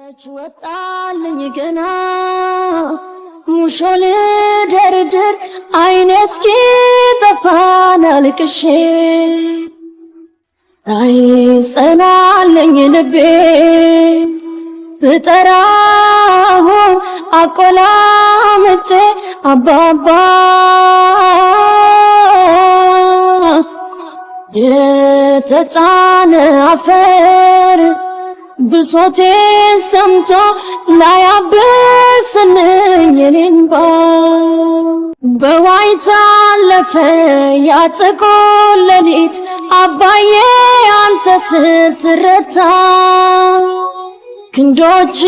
ወጣልኝ ገና ሙሾል ደርድር አይኔ እስኪ ጠፋን አልቅሼ አይጸናልኝ ልቤ ብጠራሁ አቆላምጬ አባባ የተጫነ አፈር ብሶቴን ሰምቶ ላያብስልኝ የኔንባ በዋይታ አለፈ ያ ጥቁር ሌሊት አባዬ አንተ ስትረታ ክንዶች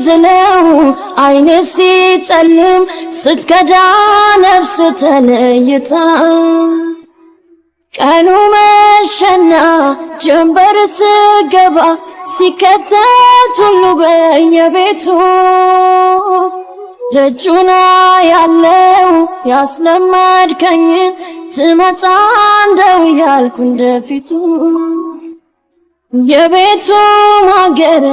ዝለው አይኔ ሲጨልም ስትከዳ ነፍስ ተለይታ ቀኑ መሸና ጀንበር ስገባ ሲከተት ሁሉ በየቤቱ ደጁና ያለው ያስለመድከኝ ትመጣ እንደው ያልኩ እንደፊቱ የቤቱ ማገር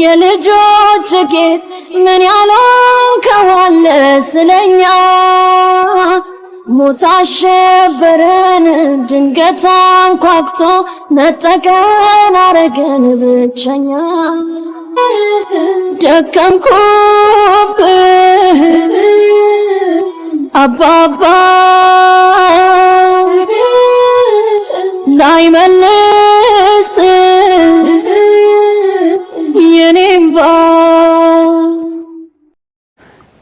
የልጆች ጌጥ ምን ያለንከው አለ ስለኛ ሞት አሸበረን ድንገት አንኳኩቶ ነጠቀን አረገን ብቸኛ ደከምኩብህ አባባ ላይመልስ የኔምባ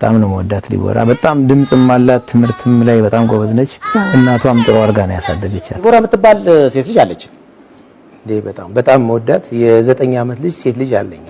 በጣም ነው ወዳት ሊቦራ በጣም ድምጽም አላት ትምርትም ላይ በጣም ጎበዝ ነች እናቷም ጥሩ አርጋ ነው ያሳደገቻት ሊቦራ የምትባል ሴት ልጅ አለች በጣም ወዳት የ9 ዓመት ልጅ ሴት ልጅ አለኝ